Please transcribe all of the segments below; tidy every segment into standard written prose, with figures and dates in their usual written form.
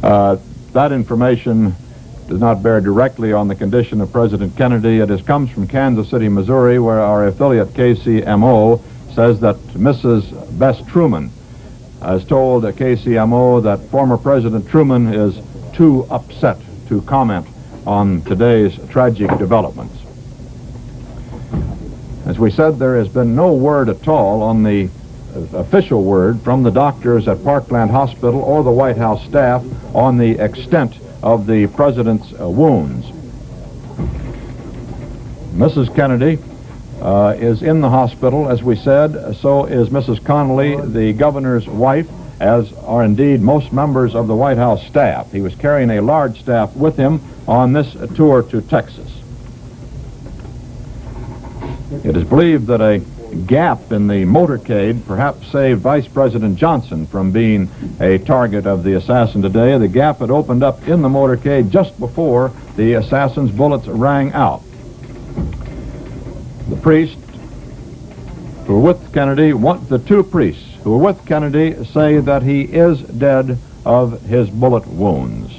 That information does not bear directly on the condition of President Kennedy. It comes from Kansas City, Missouri, where our affiliate KCMO says that Mrs. Bess Truman has told KCMO that former President Truman is too upset to comment on today's tragic developments. As we said, there has been no word at all on the official word from the doctors at Parkland Hospital or the White House staff on the extent of the president's wounds. Mrs. Kennedy is in the hospital, as we said. So is Mrs. Connally, the governor's wife, as are indeed most members of the White House staff. He was carrying a large staff with him on this tour to Texas. It is believed that a gap in the motorcade perhaps saved Vice President Johnson from being a target of the assassin today. The gap had opened up in the motorcade just before the assassin's bullets rang out. The priests who were with Kennedy, the two priests who were with Kennedy, say that he is dead of his bullet wounds.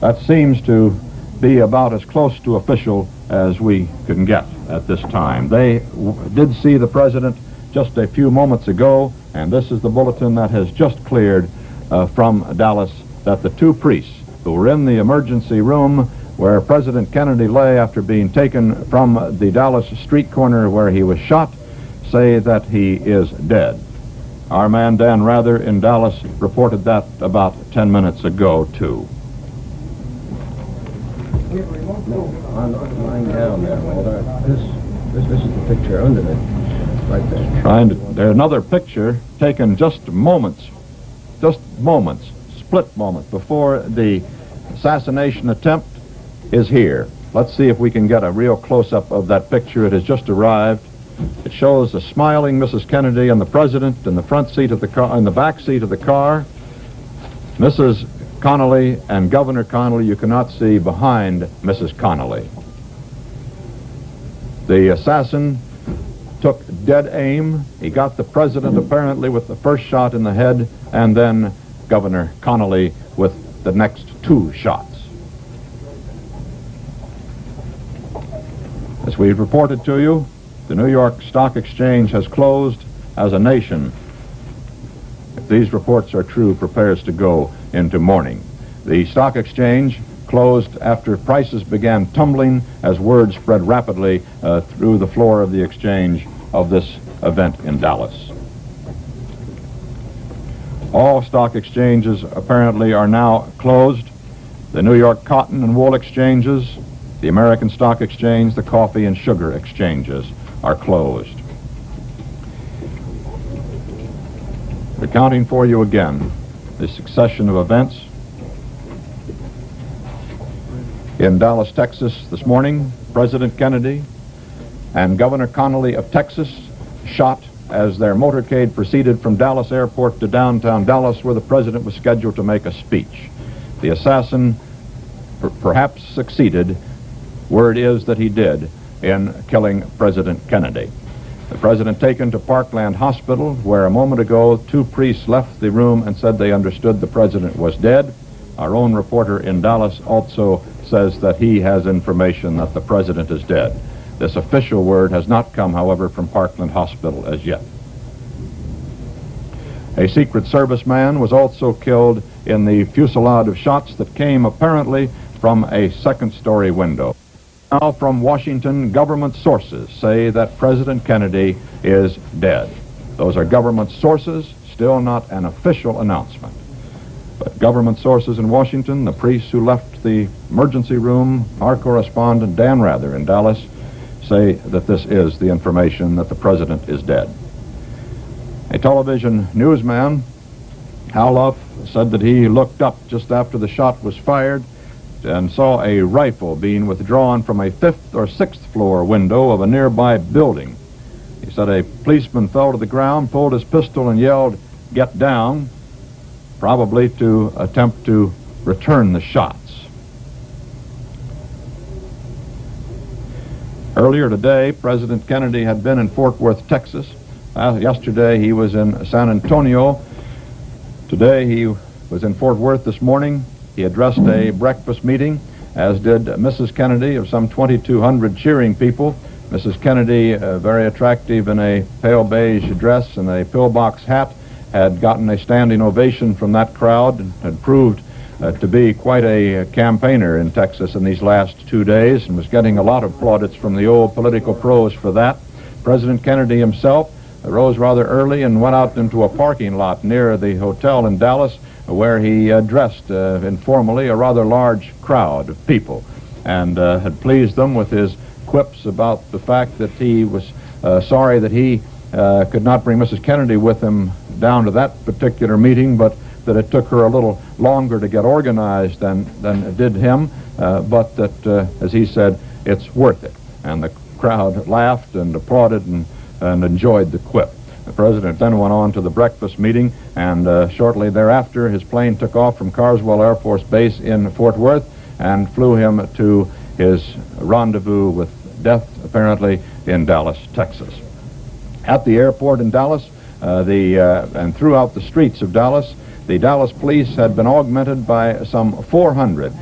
That seems to be about as close to official as we can get at this time. They did see the president just a few moments ago, and this is the bulletin that has just cleared from Dallas, that the two priests who were in the emergency room where President Kennedy lay after being taken from the Dallas street corner where he was shot say that he is dead. Our man Dan Rather in Dallas reported that about 10 minutes ago, too. No, I'm not lying down there, Walter. This is the picture under it, right there. There's another picture taken just moments, split moments before the assassination attempt is here. Let's see if we can get a real close-up of that picture. It has just arrived. It shows a smiling Mrs. Kennedy and the president in the front seat of the car, in the back seat of the car. Mrs. Connally and Governor Connally, you cannot see behind Mrs. Connally. The assassin took dead aim. He got the president apparently with the first shot in the head, and then Governor Connally with the next two shots. As we've reported to you, the New York Stock Exchange has closed as a nation. If these reports are true, prepares to go into mourning. The stock exchange closed after prices began tumbling as word spread rapidly through the floor of the exchange of this event in Dallas. All stock exchanges apparently are now closed. The New York Cotton and Wool exchanges, the American Stock Exchange, the coffee and sugar exchanges are closed. Recounting for you again the succession of events. In Dallas, Texas this morning, President Kennedy and Governor Connally of Texas shot as their motorcade proceeded from Dallas Airport to downtown Dallas, where the president was scheduled to make a speech. The assassin perhaps succeeded, word is that he did, in killing President Kennedy. The president taken to Parkland Hospital, where a moment ago two priests left the room and said they understood the president was dead. Our own reporter in Dallas also says that he has information that the president is dead. This official word has not come, however, from Parkland Hospital as yet. A Secret Service man was also killed in the fusillade of shots that came apparently from a second-story window. Now from Washington, government sources say that President Kennedy is dead. Those are government sources, still not an official announcement. But government sources in Washington, the priests who left the emergency room, our correspondent Dan Rather in Dallas, say that this is the information that the president is dead. A television newsman, Hal Luff, said that he looked up just after the shot was fired and saw a rifle being withdrawn from a 5th or 6th floor window of a nearby building. He said a policeman fell to the ground, pulled his pistol and yelled, "Get down," probably to attempt to return the shots. Earlier today, President Kennedy had been in Fort Worth, Texas. Yesterday he was in San Antonio. Today he was in Fort Worth this morning. He addressed a breakfast meeting, as did Mrs. Kennedy, of some 2,200 cheering people. Mrs. Kennedy, very attractive in a pale beige dress and a pillbox hat, had gotten a standing ovation from that crowd and had proved to be quite a campaigner in Texas in these last 2 days, and was getting a lot of plaudits from the old political pros for that. President Kennedy himself rose rather early and went out into a parking lot near the hotel in Dallas, where he addressed informally a rather large crowd of people, and had pleased them with his quips about the fact that he was sorry that he could not bring Mrs. Kennedy with him down to that particular meeting, but that it took her a little longer to get organized than it did him, but that, as he said, it's worth it. And the crowd laughed and applauded and enjoyed the quip. The president then went on to the breakfast meeting, and shortly thereafter his plane took off from Carswell Air Force Base in Fort Worth and flew him to his rendezvous with death, apparently, in Dallas, Texas. At the airport in Dallas, and throughout the streets of Dallas, the Dallas police had been augmented by some 400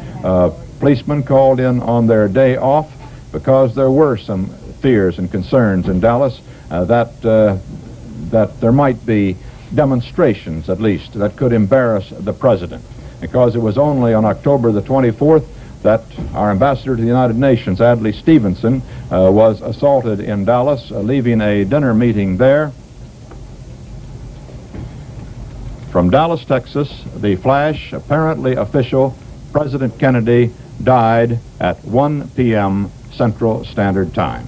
policemen called in on their day off, because there were some fears and concerns in Dallas that there might be demonstrations, at least, that could embarrass the president. Because it was only on October the 24th that our ambassador to the United Nations, Adlai Stevenson, was assaulted in Dallas, leaving a dinner meeting there. From Dallas, Texas, the flash, apparently official, President Kennedy died at 1 p.m. Central Standard Time,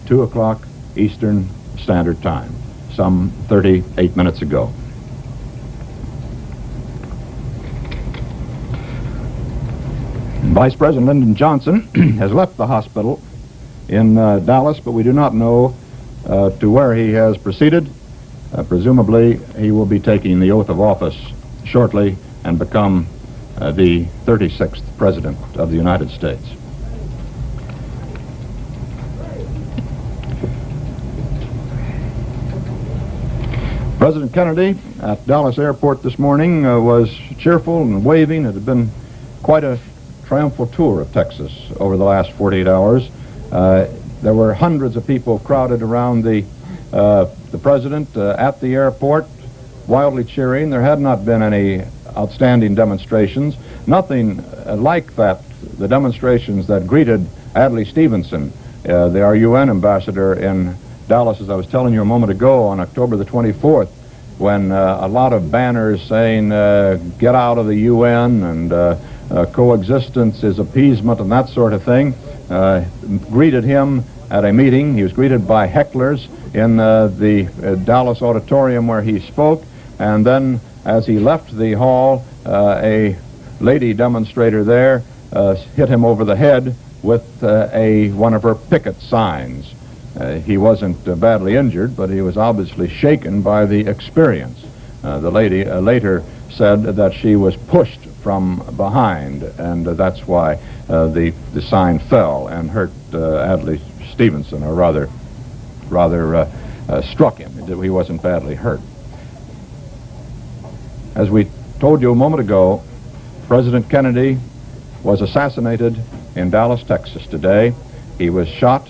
2 o'clock Eastern Standard Time, some 38 minutes ago. Vice President Lyndon Johnson has left the hospital in Dallas, but we do not know to where he has proceeded. Presumably, he will be taking the oath of office shortly and become the 36th President of the United States. President Kennedy at Dallas Airport this morning was cheerful and waving. It had been quite a triumphal tour of Texas over the last 48 hours. There were hundreds of people crowded around the president at the airport, wildly cheering. There had not been any outstanding demonstrations. Nothing like that, the demonstrations that greeted Adlai Stevenson, our UN ambassador in Dallas, as I was telling you a moment ago, on October the 24th, when a lot of banners saying, get out of the UN, and coexistence is appeasement, and that sort of thing, greeted him at a meeting. He was greeted by hecklers in the Dallas auditorium where he spoke, and then as he left the hall, a lady demonstrator there hit him over the head with one of her picket signs. He wasn't badly injured, but he was obviously shaken by the experience. The lady later said that she was pushed from behind, and that's why the sign fell and hurt Adlai Stevenson, or rather struck him. He wasn't badly hurt. As we told you a moment ago, President Kennedy was assassinated in Dallas, Texas today. He was shot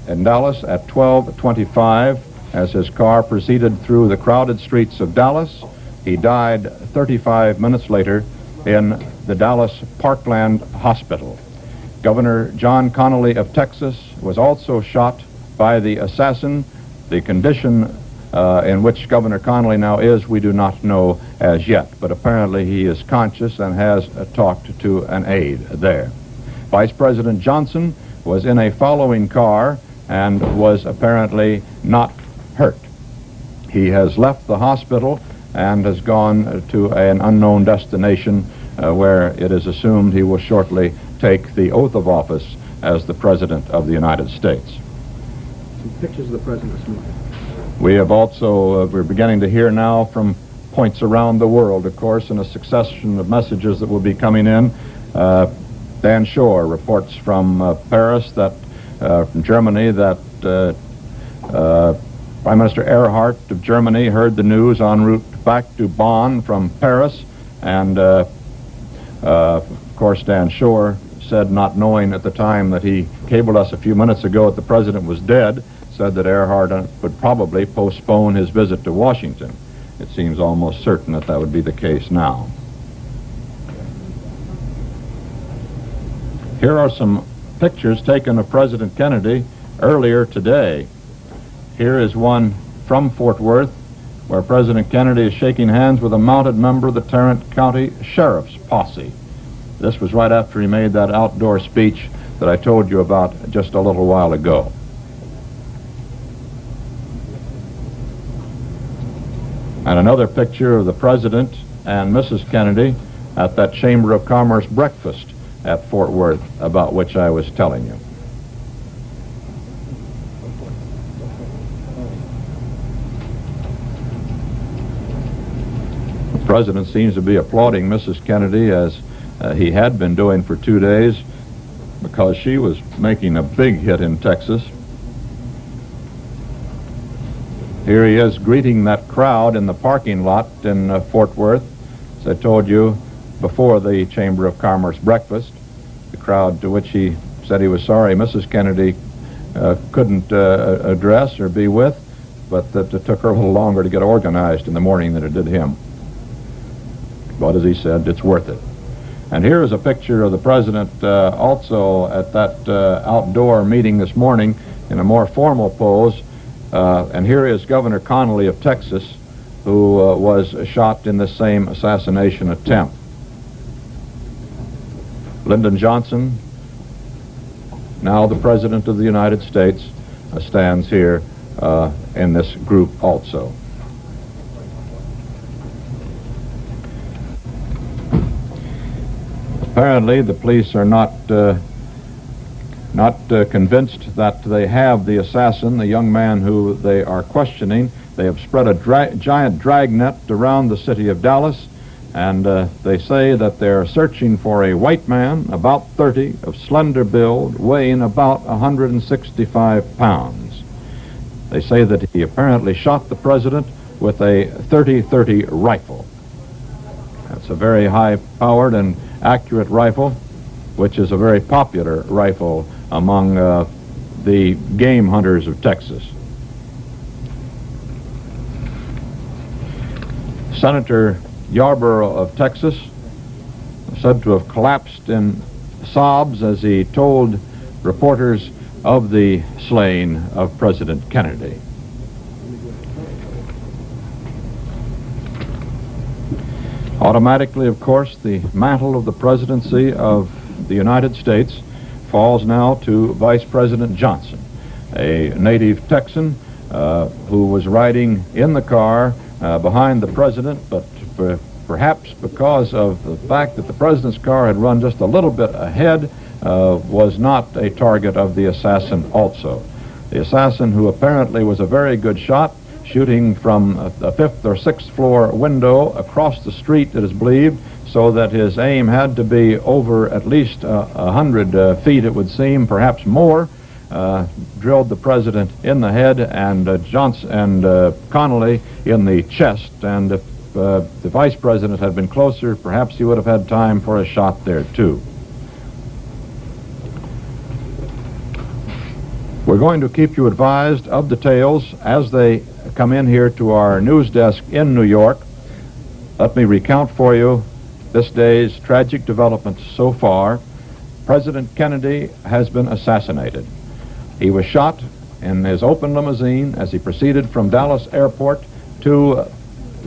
in Dallas at 12:25 as his car proceeded through the crowded streets of Dallas. He died 35 minutes later in the Dallas Parkland Hospital. Governor John Connally of Texas was also shot by the assassin. The condition in which Governor Connally now is, we do not know as yet, but apparently he is conscious and has talked to an aide there. Vice President Johnson was in a following car and was apparently not hurt. He has left the hospital and has gone to an unknown destination where it is assumed he will shortly take the oath of office as the President of the United States. Some pictures of the President this morning. We have also, we're beginning to hear now from points around the world, of course, in a succession of messages that will be coming in. Dan Shore reports from Paris that, from Germany, that Prime Minister Erhard of Germany heard the news en route to back to Bonn from Paris, and of course Dan Shore said, not knowing at the time that he cabled us a few minutes ago that the president was dead, said that Earhart would probably postpone his visit to Washington. It seems almost certain that that would be the case now. Here are some pictures taken of President Kennedy earlier today. Here is one from Fort Worth, where President Kennedy is shaking hands with a mounted member of the Tarrant County Sheriff's Posse. This was right after he made that outdoor speech that I told you about just a little while ago. And another picture of the President and Mrs. Kennedy at that Chamber of Commerce breakfast at Fort Worth, about which I was telling you. The President seems to be applauding Mrs. Kennedy, as he had been doing for 2 days, because she was making a big hit in Texas. Here he is greeting that crowd in the parking lot in Fort Worth, as I told you, before the Chamber of Commerce breakfast, the crowd to which he said he was sorry Mrs. Kennedy couldn't address or be with, but that it took her a little longer to get organized in the morning than it did him. But as he said, it's worth it. And here is a picture of the President also at that outdoor meeting this morning in a more formal pose. And here is Governor Connally of Texas, who was shot in the same assassination attempt. Lyndon Johnson, now the President of the United States, stands here in this group also. Apparently, the police are not convinced that they have the assassin, the young man who they are questioning. They have spread a giant dragnet around the city of Dallas, and they say that they're searching for a white man, about 30, of slender build, weighing about 165 pounds. They say that he apparently shot the president with a .30-30 rifle. That's a very high-powered and accurate rifle, which is a very popular rifle among the game hunters of Texas. Senator Yarborough of Texas, said to have collapsed in sobs as he told reporters of the slaying of President Kennedy. Automatically, of course, the mantle of the presidency of the United States falls now to Vice President Johnson, a native Texan who was riding in the car behind the president, but perhaps because of the fact that the president's car had run just a little bit ahead, was not a target of the assassin also. The assassin, who apparently was a very good shot, shooting from a 5th or 6th floor window across the street, it is believed, so that his aim had to be over at least 100 feet, it would seem, perhaps more, drilled the president in the head and Johnson and Connally in the chest. And if the vice president had been closer, perhaps he would have had time for a shot there too. We're going to keep you advised of details as they come in here to our news desk in New York. Let me recount for you this day's tragic developments so far. President Kennedy has been assassinated. He was shot in his open limousine as he proceeded from Dallas Airport to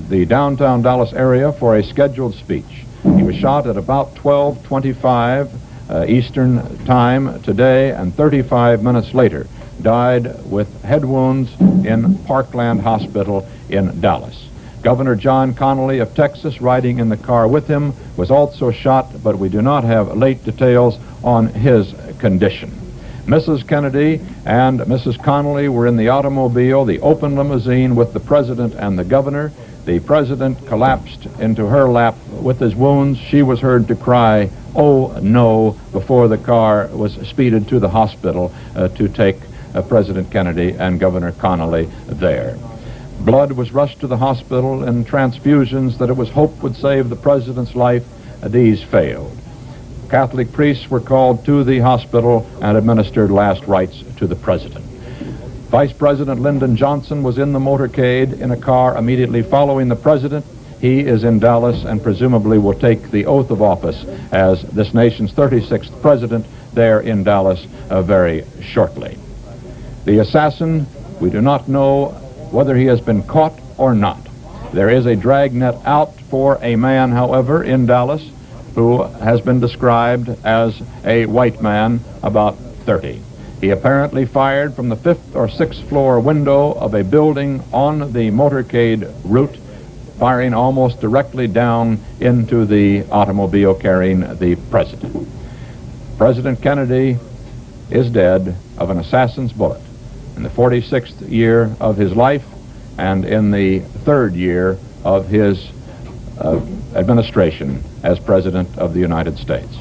the downtown Dallas area for a scheduled speech. He was shot at about 12:25 Eastern Time today, and 35 minutes later died with head wounds in Parkland Hospital in Dallas. Governor John Connally of Texas, riding in the car with him, was also shot, but we do not have late details on his condition. Mrs. Kennedy and Mrs. Connally were in the automobile, the open limousine, with the president and the governor. The president collapsed into her lap with his wounds. She was heard to cry, "Oh no," before the car was speeded to the hospital to take President Kennedy and Governor Connally there. Blood was rushed to the hospital in transfusions that it was hoped would save the president's life. These failed. Catholic priests were called to the hospital and administered last rites to the president. Vice President Lyndon Johnson was in the motorcade in a car immediately following the president. He is in Dallas and presumably will take the oath of office as this nation's 36th president there in Dallas very shortly. The assassin, we do not know whether he has been caught or not. There is a dragnet out for a man, however, in Dallas who has been described as a white man, about 30. He apparently fired from the 5th or 6th floor window of a building on the motorcade route, firing almost directly down into the automobile carrying the president. President Kennedy is dead of an assassin's bullet in the 46th year of his life and in the 3rd year of his administration as President of the United States.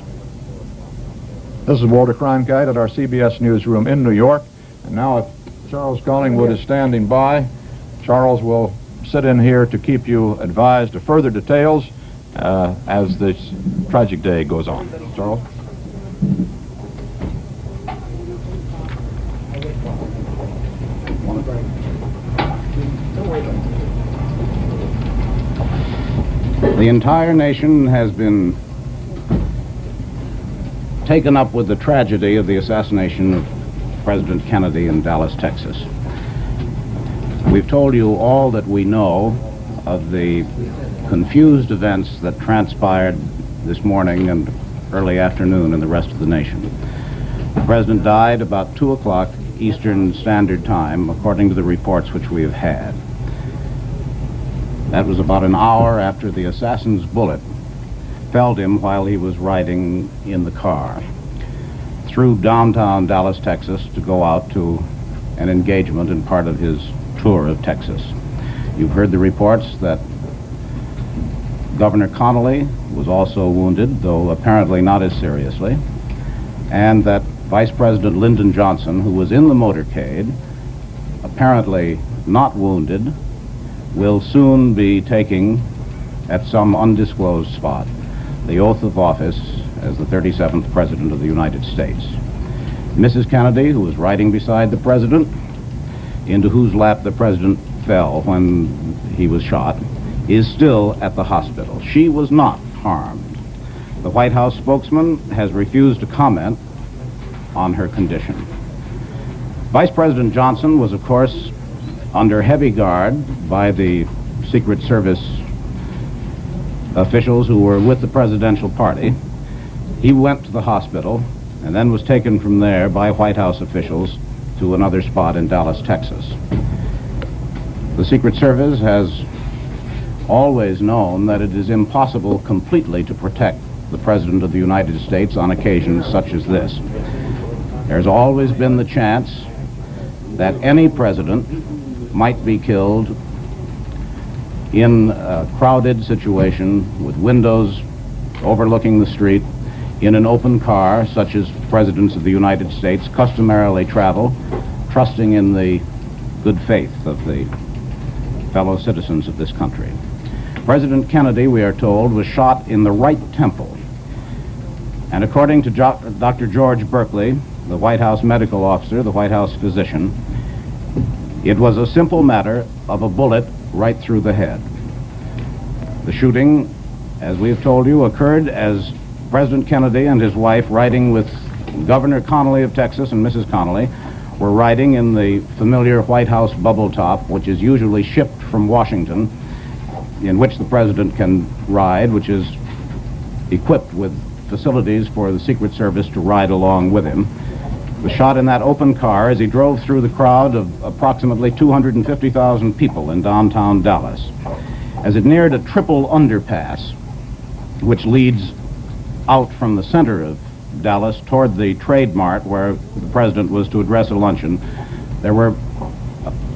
This is Walter Cronkite at our CBS newsroom in New York. And now if Charles Collingwood is standing by, Charles will sit in here to keep you advised of further details as this tragic day goes on. Charles? The entire nation has been taken up with the tragedy of the assassination of President Kennedy in Dallas, Texas. We've told you all that we know of the confused events that transpired this morning and early afternoon in the rest of the nation. The president died about 2 o'clock Eastern Standard Time, according to the reports which we have had. That was about an hour after the assassin's bullet felled him while he was riding in the car through downtown Dallas, Texas, to go out to an engagement in part of his tour of Texas. You've heard the reports that Governor Connolly was also wounded, though apparently not as seriously, and that Vice President Lyndon Johnson, who was in the motorcade, apparently not wounded, will soon be taking, at some undisclosed spot, the oath of office as the 37th President of the United States. Mrs. Kennedy, who was riding beside the President, into whose lap the President fell when he was shot, is still at the hospital. She was not harmed. The White House spokesman has refused to comment on her condition. Vice President Johnson was, of course, under heavy guard by the Secret Service officials who were with the presidential party. He went to the hospital and then was taken from there by White House officials to another spot in Dallas, Texas. The Secret Service has always known that it is impossible completely to protect the President of the United States on occasions such as this. There's always been the chance that any president might be killed in a crowded situation with windows overlooking the street in an open car, such as presidents of the United States customarily travel, trusting in the good faith of the fellow citizens of this country. President Kennedy, we are told, was shot in the right temple. And according to Dr. George Berkeley, the White House medical officer, the White House physician, it was a simple matter of a bullet right through the head. The shooting, as we have told you, occurred as President Kennedy and his wife, riding with Governor Connolly of Texas and Mrs. Connolly, were riding in the familiar White House bubble top, which is usually shipped from Washington, in which the president can ride, which is equipped with facilities for the Secret Service to ride along with him. Was shot in that open car as he drove through the crowd of approximately 250,000 people in downtown Dallas. As it neared a triple underpass, which leads out from the center of Dallas toward the Trade Mart where the president was to address a luncheon, there were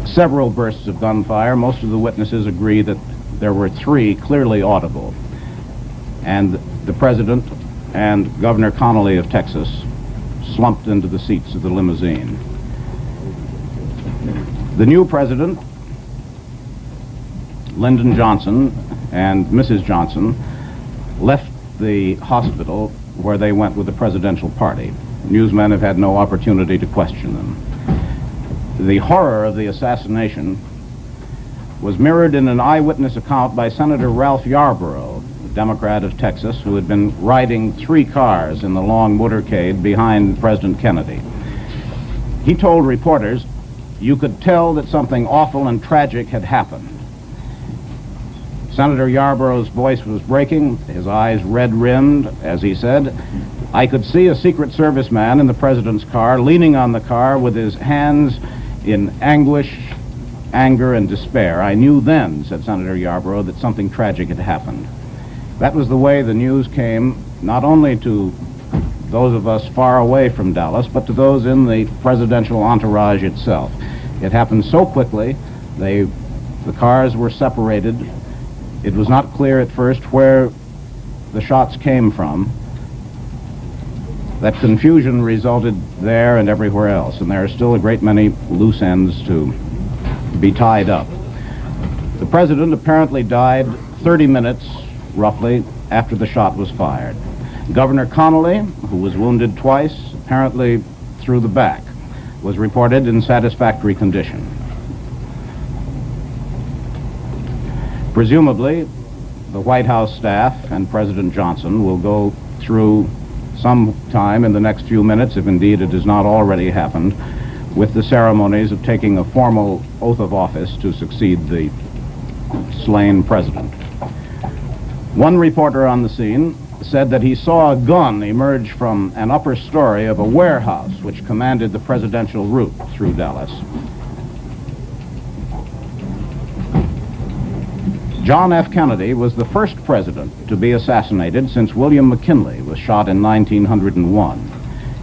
several bursts of gunfire. Most of the witnesses agree that there were 3 clearly audible. And the president and Governor Connolly of Texas slumped into the seats of the limousine. The new president Lyndon Johnson and Mrs. Johnson left the hospital where they went with the presidential party. Newsmen have had no opportunity to question them. The horror of the assassination was mirrored in an eyewitness account by Senator Ralph Yarborough, a Democrat of Texas, who had been riding 3 cars in the long motorcade behind President Kennedy. He told reporters, "You could tell that something awful and tragic had happened." Senator Yarborough's voice was breaking, his eyes red-rimmed, as he said, "I could see a Secret Service man in the president's car, leaning on the car with his hands in anguish, anger, and despair. I knew then," said Senator Yarborough, "that something tragic had happened." That was the way the news came, not only to those of us far away from Dallas, but to those in the presidential entourage itself. It happened so quickly, the cars were separated. It was not clear at first where the shots came from. That confusion resulted there and everywhere else, and there are still a great many loose ends to be tied up. The president apparently died 30 minutes, roughly, after the shot was fired. Governor Connolly, who was wounded twice, apparently through the back, was reported in satisfactory condition. Presumably, the White House staff and President Johnson will go through some time in the next few minutes, if indeed it has not already happened, with the ceremonies of taking a formal oath of office to succeed the slain president. One reporter on the scene said that he saw a gun emerge from an upper story of a warehouse which commanded the presidential route through Dallas. John F. Kennedy was the first president to be assassinated since William McKinley was shot in 1901.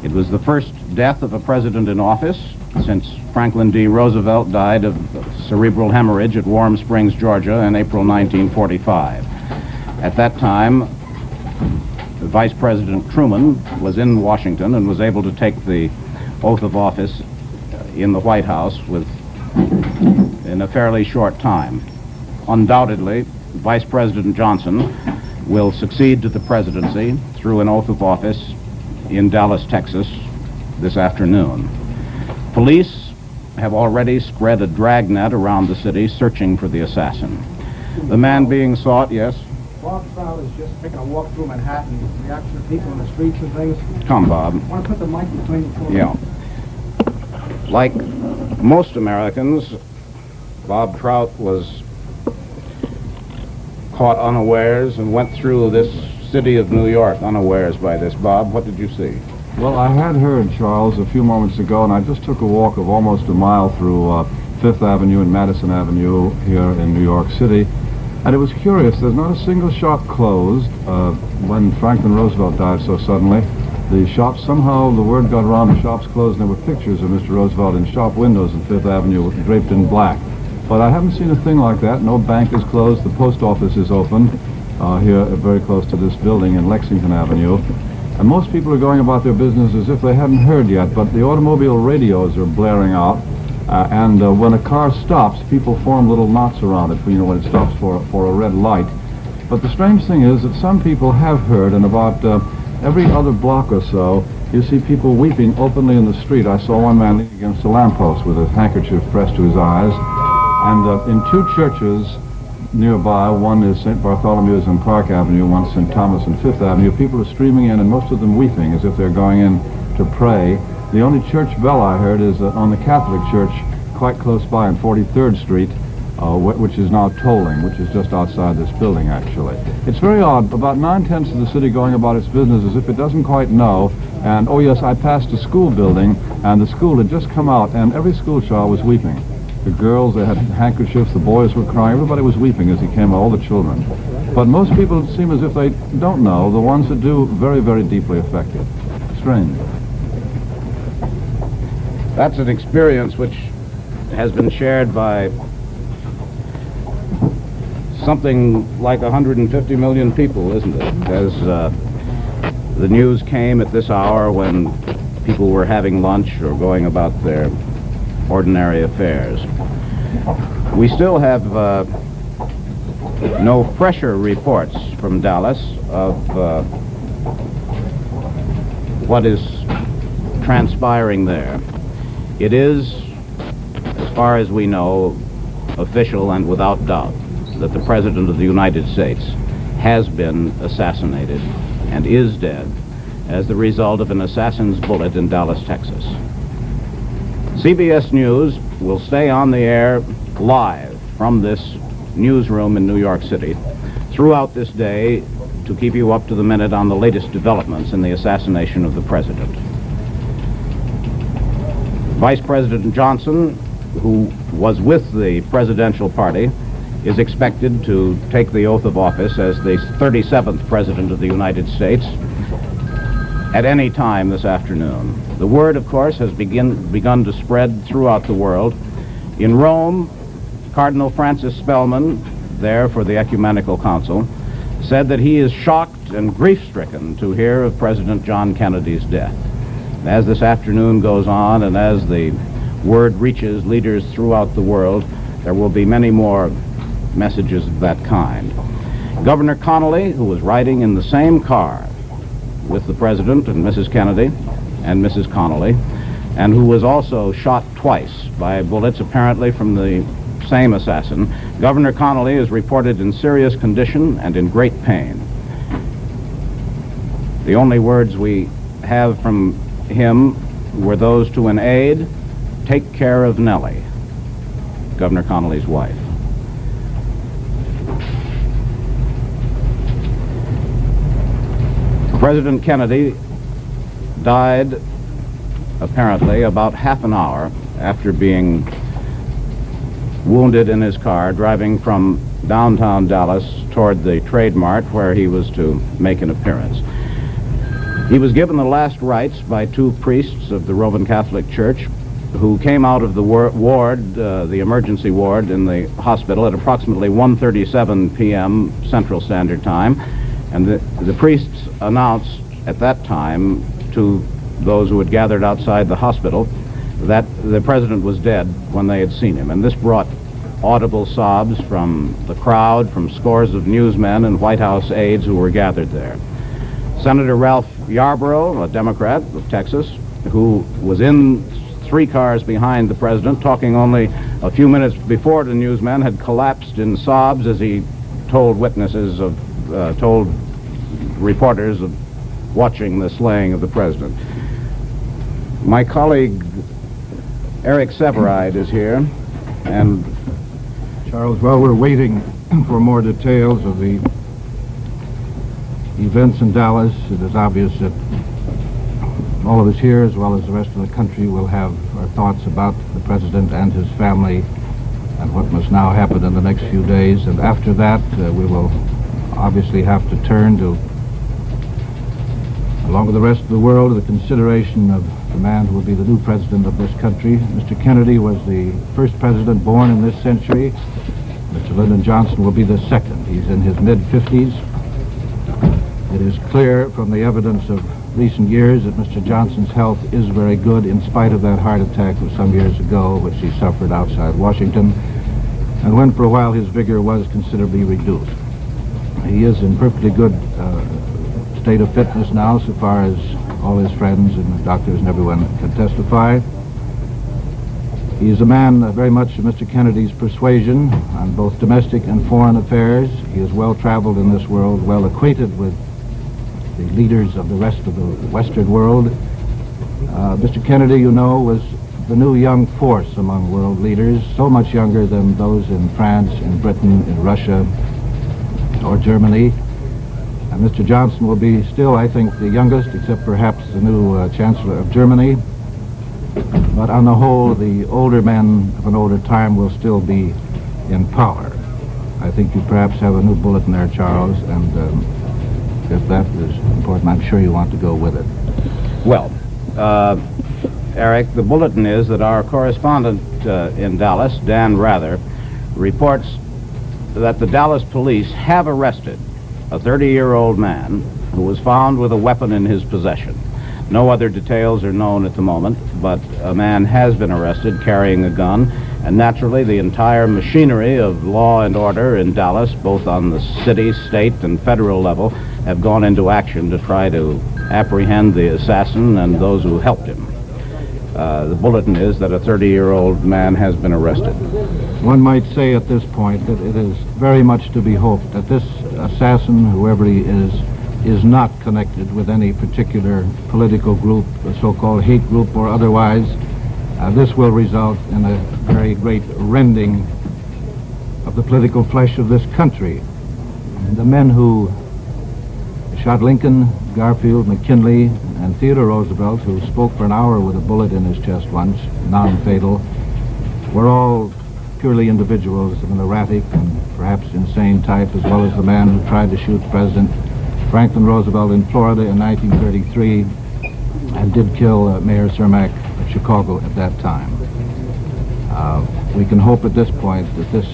It was the first death of a president in office since Franklin D. Roosevelt died of cerebral hemorrhage at Warm Springs, Georgia in April 1945. At that time, Vice President Truman was in Washington and was able to take the oath of office in the White House in a fairly short time. Undoubtedly, Vice President Johnson will succeed to the presidency through an oath of office in Dallas, Texas, this afternoon. Police have already spread a dragnet around the city searching for the assassin. The man being sought, yes? Bob Stroud is just taking a walk through Manhattan, reaction of people in the streets and things. Come, Bob. I want to put the mic between the two. Yeah. Like most Americans, Bob Trout was caught unawares and went through this city of New York unawares by this. Bob, what did you see? Well, I had heard, Charles, a few moments ago, and I just took a walk of almost a mile through Fifth Avenue and Madison Avenue here in New York City. And it was curious, there's not a single shop closed. When Franklin Roosevelt died so suddenly, the shops, somehow the word got around, the shops closed, and there were pictures of Mr. Roosevelt in shop windows in Fifth Avenue draped in black. But I haven't seen a thing like that. No bank is closed. The post office is open here very close to this building in Lexington Avenue. And most people are going about their business as if they hadn't heard yet, but the automobile radios are blaring out. And when a car stops, people form little knots around it, when it stops for a red light. But the strange thing is that some people have heard, and about every other block or so, you see people weeping openly in the street. I saw one man leaning against a lamppost with a handkerchief pressed to his eyes. And in 2 churches nearby, one is St. Bartholomew's on Park Avenue, one St. Thomas on Fifth Avenue, people are streaming in, and most of them weeping as if they're going in to pray. The only church bell I heard is on the Catholic church quite close by on 43rd Street, which is now tolling, which is just outside this building, actually. It's very odd, about 9/10 of the city going about its business as if it doesn't quite know. And, oh yes, I passed a school building, and the school had just come out, and every school child was weeping. The girls, they had handkerchiefs, the boys were crying, everybody was weeping as he came out, all the children. But most people seem as if they don't know, the ones that do, very, very deeply affected. Strange. That's an experience which has been shared by something like 150 million people, isn't it? As the news came at this hour when people were having lunch or going about their ordinary affairs. We still have no fresher reports from Dallas of what is transpiring there. It is, as far as we know, official and without doubt that the President of the United States has been assassinated and is dead as the result of an assassin's bullet in Dallas, Texas. CBS News will stay on the air live from this newsroom in New York City throughout this day to keep you up to the minute on the latest developments in the assassination of the President. Vice President Johnson, who was with the presidential party, is expected to take the oath of office as the 37th President of the United States at any time this afternoon. The word, of course, has begun to spread throughout the world. In Rome, Cardinal Francis Spellman, there for the Ecumenical Council, said that he is shocked and grief-stricken to hear of President John Kennedy's death. As this afternoon goes on and as the word reaches leaders throughout the world, there will be many more messages of that kind. Governor Connolly, who was riding in the same car with the President and Mrs. Kennedy and Mrs. Connolly, and who was also shot twice by bullets apparently from the same assassin, Governor Connolly is reported in serious condition and in great pain. The only words we have from him were those to an aide: "Take care of Nellie," Governor Connolly's wife. President Kennedy died apparently about half an hour after being wounded in his car driving from downtown Dallas toward the Trade Mart where he was to make an appearance. He was given the last rites by two priests of the Roman Catholic Church who came out of the ward, the emergency ward in the hospital at approximately 1:37 p.m. Central Standard Time. And the priests announced at that time to those who had gathered outside the hospital that the President was dead when they had seen him. And this brought audible sobs from the crowd, from scores of newsmen and White House aides who were gathered there. Senator Ralph Yarborough, a Democrat of Texas, who was in 3 cars behind the President, talking only a few minutes before the newsmen, had collapsed in sobs as he told told reporters of watching the slaying of the President. My colleague Eric Severide is here, and Charles, while we're waiting for more details of the events in Dallas, it is obvious that all of us here, as well as the rest of the country, will have our thoughts about the President and his family and what must now happen in the next few days. And after that, we will obviously have to turn to, along with the rest of the world, the consideration of the man who will be the new president of this country. Mr. Kennedy was the first president born in this century. Mr. Lyndon Johnson will be the second. He's in his mid-50s. It is clear from the evidence of recent years that Mr. Johnson's health is very good in spite of that heart attack of some years ago which he suffered outside Washington, and when for a while his vigor was considerably reduced. He is in perfectly good state of fitness now, so far as all his friends and doctors and everyone can testify. He is a man very much of Mr. Kennedy's persuasion on both domestic and foreign affairs. He is well traveled in this world, well acquainted with the leaders of the rest of the Western world. Mr. Kennedy, you know, was the new young force among world leaders, so much younger than those in France, in Britain, in Russia, or Germany. And Mr. Johnson will be still, I think, the youngest, except perhaps the new Chancellor of Germany. But on the whole, the older men of an older time will still be in power. I think you perhaps have a new bulletin there, Charles, and if that is important, I'm sure you want to go with it. Well, Eric, the bulletin is that our correspondent in Dallas, Dan Rather, reports that the Dallas police have arrested a 30-year-old man who was found with a weapon in his possession. No other details are known at the moment, but a man has been arrested carrying a gun, And naturally, the entire machinery of law and order in Dallas, both on the city, state, and federal level, have gone into action to try to apprehend the assassin and those who helped him. The bulletin is that a 30-year-old man has been arrested. One might say at this point that it is very much to be hoped that this assassin, whoever he is not connected with any particular political group, a so-called hate group or otherwise. This will result in a very great rending of the political flesh of this country. The men who shot Lincoln, Garfield, McKinley, and Theodore Roosevelt, who spoke for an hour with a bullet in his chest once, non-fatal, were all purely individuals of an erratic and perhaps insane type, as well as the man who tried to shoot President Franklin Roosevelt in Florida in 1933 and did kill Mayor Cermak of Chicago at that time. We can hope at this point that this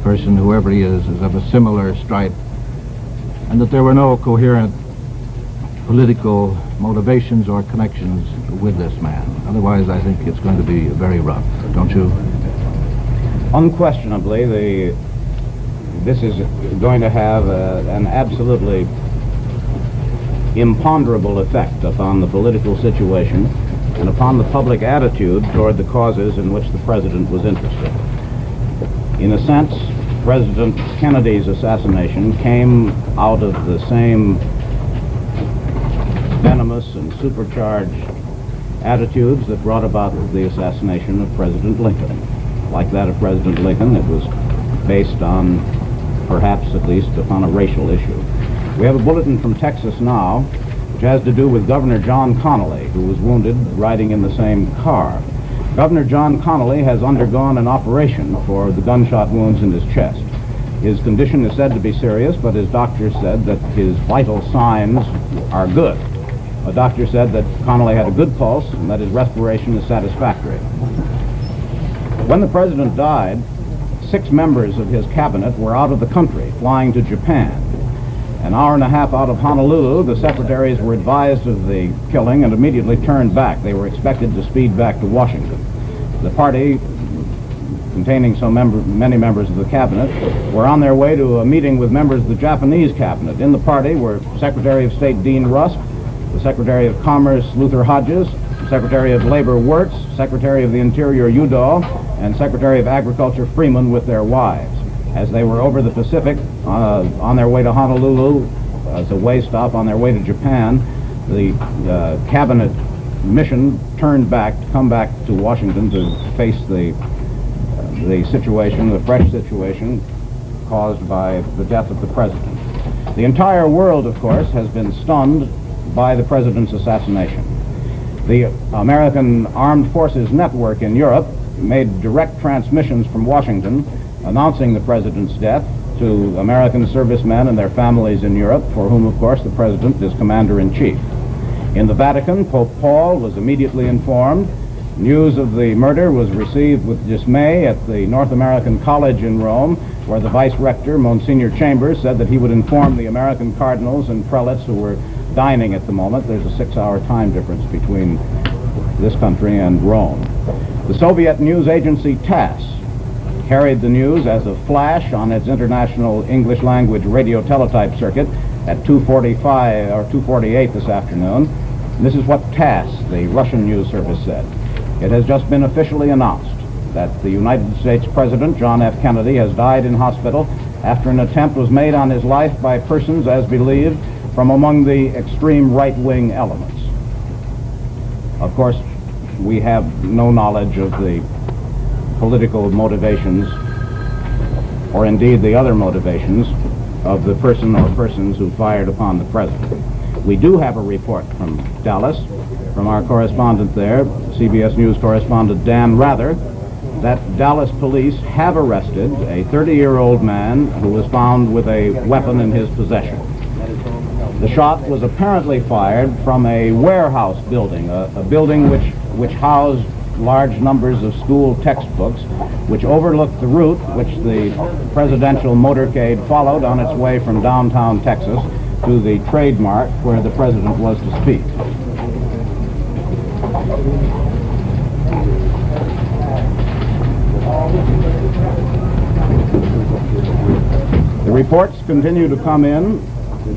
person, whoever he is of a similar stripe, and that there were no coherent political motivations or connections with this man. Otherwise, I think it's going to be very rough, don't you? Unquestionably, this is going to have an absolutely imponderable effect upon the political situation and upon the public attitude toward the causes in which the president was interested. In a sense, President Kennedy's assassination came out of the same venomous and supercharged attitudes that brought about the assassination of President Lincoln. Like that of President Lincoln, it was based on, perhaps at least, upon a racial issue. We have a bulletin from Texas now, which has to do with Governor John Connally, who was wounded riding in the same car. Governor John Connally has undergone an operation for the gunshot wounds in his chest. His condition is said to be serious, but his doctor said that his vital signs are good. A doctor said that Connally had a good pulse and that his respiration is satisfactory. When the president died, 6 members of his cabinet were out of the country, flying to Japan. An hour and a half out of Honolulu, the secretaries were advised of the killing and immediately turned back. They were expected to speed back to Washington. The party, containing so many members of the cabinet, were on their way to a meeting with members of the Japanese cabinet. In the party were Secretary of State Dean Rusk, the Secretary of Commerce Luther Hodges, Secretary of Labor Wirtz, Secretary of the Interior Udall, and Secretary of Agriculture Freeman with their wives. As they were over the Pacific on their way to Honolulu as a way stop on their way to Japan, the cabinet mission turned back to come back to Washington to face the situation, the fresh situation caused by the death of the president. The entire world, of course, has been stunned by the president's assassination. The American Armed Forces Network in Europe made direct transmissions from Washington announcing the president's death to American servicemen and their families in Europe, for whom, of course, the president is commander-in-chief. In the Vatican, Pope Paul was immediately informed. News of the murder was received with dismay at the North American College in Rome, where the vice rector, Monsignor Chambers, said that he would inform the American cardinals and prelates who were dining at the moment. There's a 6-hour time difference between this country and Rome. The Soviet news agency TASS carried the news as a flash on its international English language radio teletype circuit at 2:45 or 2:48 this afternoon. And this is what TASS, the Russian news service, said. It has just been officially announced that the United States President John F. Kennedy has died in hospital after an attempt was made on his life by persons, as believed, from among the extreme right-wing elements. Of course, we have no knowledge of the political motivations, or indeed the other motivations, of the person or persons who fired upon the president. We do have a report from Dallas, from our correspondent there, CBS News correspondent Dan Rather, that Dallas police have arrested a 30-year-old man who was found with a weapon in his possession. The shot was apparently fired from a warehouse building, a building which housed large numbers of school textbooks, which overlooked the route which the presidential motorcade followed on its way from downtown Texas to the trademark where the president was to speak. The reports continue to come in,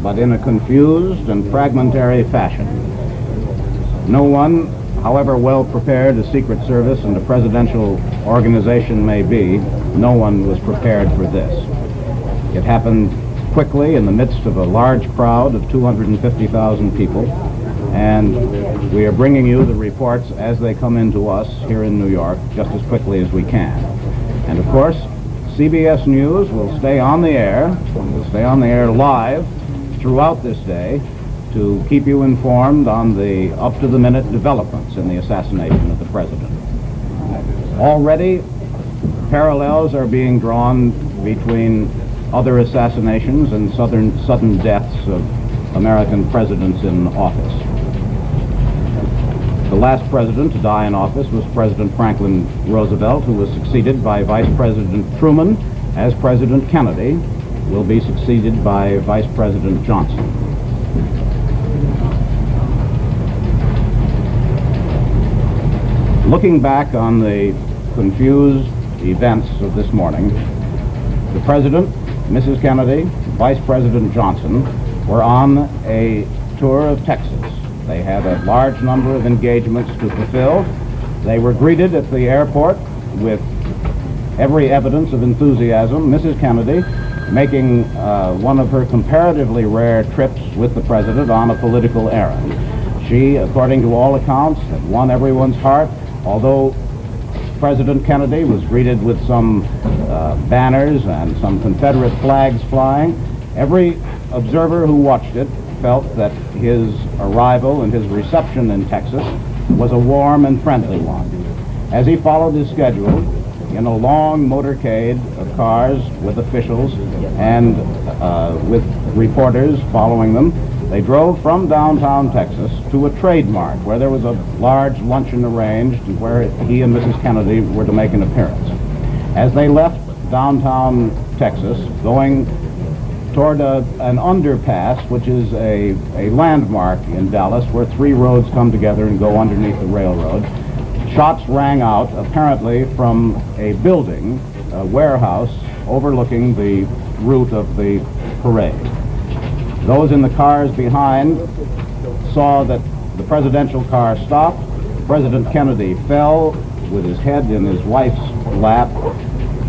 but in a confused and fragmentary fashion. No one, however well prepared a Secret Service and a presidential organization may be, no one was prepared for this. It happened quickly in the midst of a large crowd of 250,000 people, and we are bringing you the reports as they come into us here in New York just as quickly as we can. And of course, CBS News will stay on the air, live throughout this day to keep you informed on the up-to-the-minute developments in the assassination of the president. Already, parallels are being drawn between other assassinations and sudden deaths of American presidents in office. The last president to die in office was President Franklin Roosevelt, who was succeeded by Vice President Truman, as President Kennedy will be succeeded by Vice President Johnson. Looking back on the confused events of this morning, the President, Mrs. Kennedy, Vice President Johnson were on a tour of Texas. They had a large number of engagements to fulfill. They were greeted at the airport with every evidence of enthusiasm. Mrs. Kennedy making one of her comparatively rare trips with the President on a political errand. She, according to all accounts, had won everyone's heart, although President Kennedy was greeted with some banners and some Confederate flags flying. Every observer who watched it felt that his arrival and his reception in Texas was a warm and friendly one. As he followed his schedule in a long motorcade of cars with officials and with reporters following them, they drove from downtown Texas to a Trade Mart where there was a large luncheon arranged and where he and Mrs. Kennedy were to make an appearance. As they left downtown Texas, going toward an underpass, which is a landmark in Dallas where three roads come together and go underneath the railroad, shots rang out apparently from a building, a warehouse, overlooking the route of the parade. Those in the cars behind saw that the presidential car stopped. President Kennedy fell with his head in his wife's lap.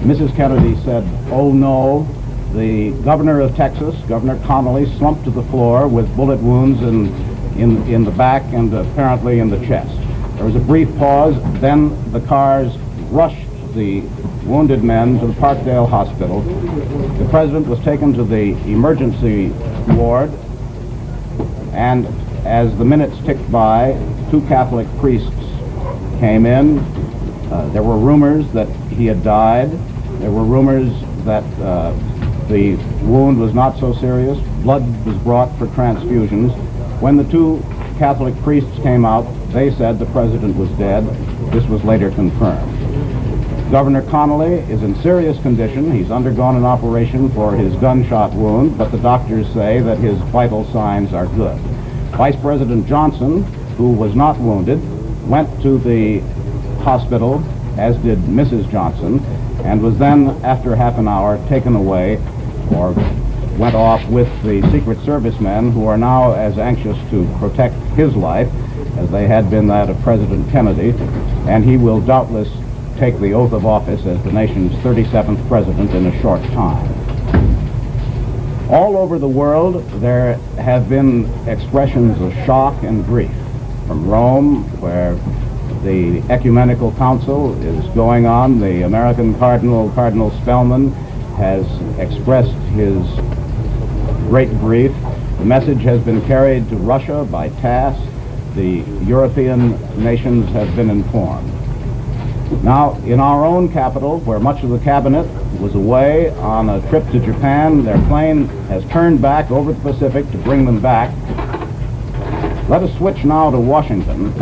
Mrs. Kennedy said, "Oh no." The governor of Texas, Governor Connolly, slumped to the floor with bullet wounds in the back and apparently in the chest. There was a brief pause, then the cars rushed the wounded men to the Parkdale Hospital. The president was taken to the emergency ward, and as the minutes ticked by, two Catholic priests came in. There were rumors that he had died. There were rumors that the wound was not so serious. Blood was brought for transfusions. When the two Catholic priests came out, they said the president was dead. This was later confirmed. Governor Connolly is in serious condition. He's undergone an operation for his gunshot wound, but the doctors say that his vital signs are good. Vice President Johnson, who was not wounded, went to the hospital, as did Mrs. Johnson, and was then, after half an hour, taken away or went off with the Secret Service men who are now as anxious to protect his life as they had been that of President Kennedy, and he will doubtless take the oath of office as the nation's 37th president in a short time. All over the world, there have been expressions of shock and grief. From Rome, where the Ecumenical Council is going on, the American Cardinal Spellman, has expressed his great grief. The message has been carried to Russia by TASS. The European nations have been informed. Now, in our own capital, where much of the cabinet was away on a trip to Japan, their plane has turned back over the Pacific to bring them back. Let us switch now to Washington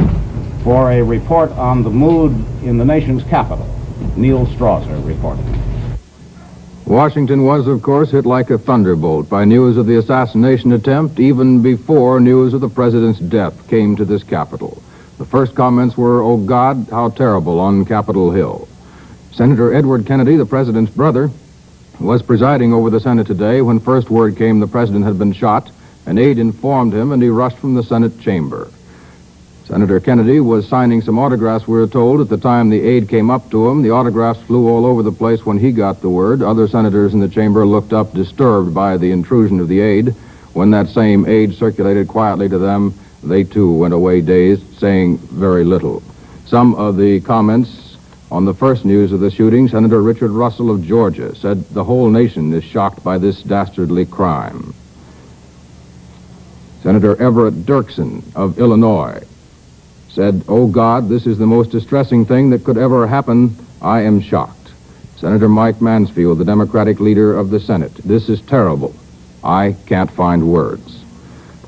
for a report on the mood in the nation's capital. Neil Strasser reporting. Washington was, of course, hit like a thunderbolt by news of the assassination attempt even before news of the president's death came to this capital. The first comments were, "Oh God, how terrible," on Capitol Hill. Senator Edward Kennedy, the president's brother, was presiding over the Senate today when first word came the president had been shot. An aide informed him, and he rushed from the Senate chamber. Senator Kennedy was signing some autographs, we were told. At the time the aide came up to him, the autographs flew all over the place when he got the word. Other senators in the chamber looked up, disturbed by the intrusion of the aide. When that same aide circulated quietly to them, they too went away dazed, saying very little. Some of the comments on the first news of the shooting, Senator Richard Russell of Georgia said the whole nation is shocked by this dastardly crime. Senator Everett Dirksen of Illinois said, "Oh God, this is the most distressing thing that could ever happen. I am shocked." Senator Mike Mansfield, the Democratic leader of the Senate, "This is terrible. I can't find words."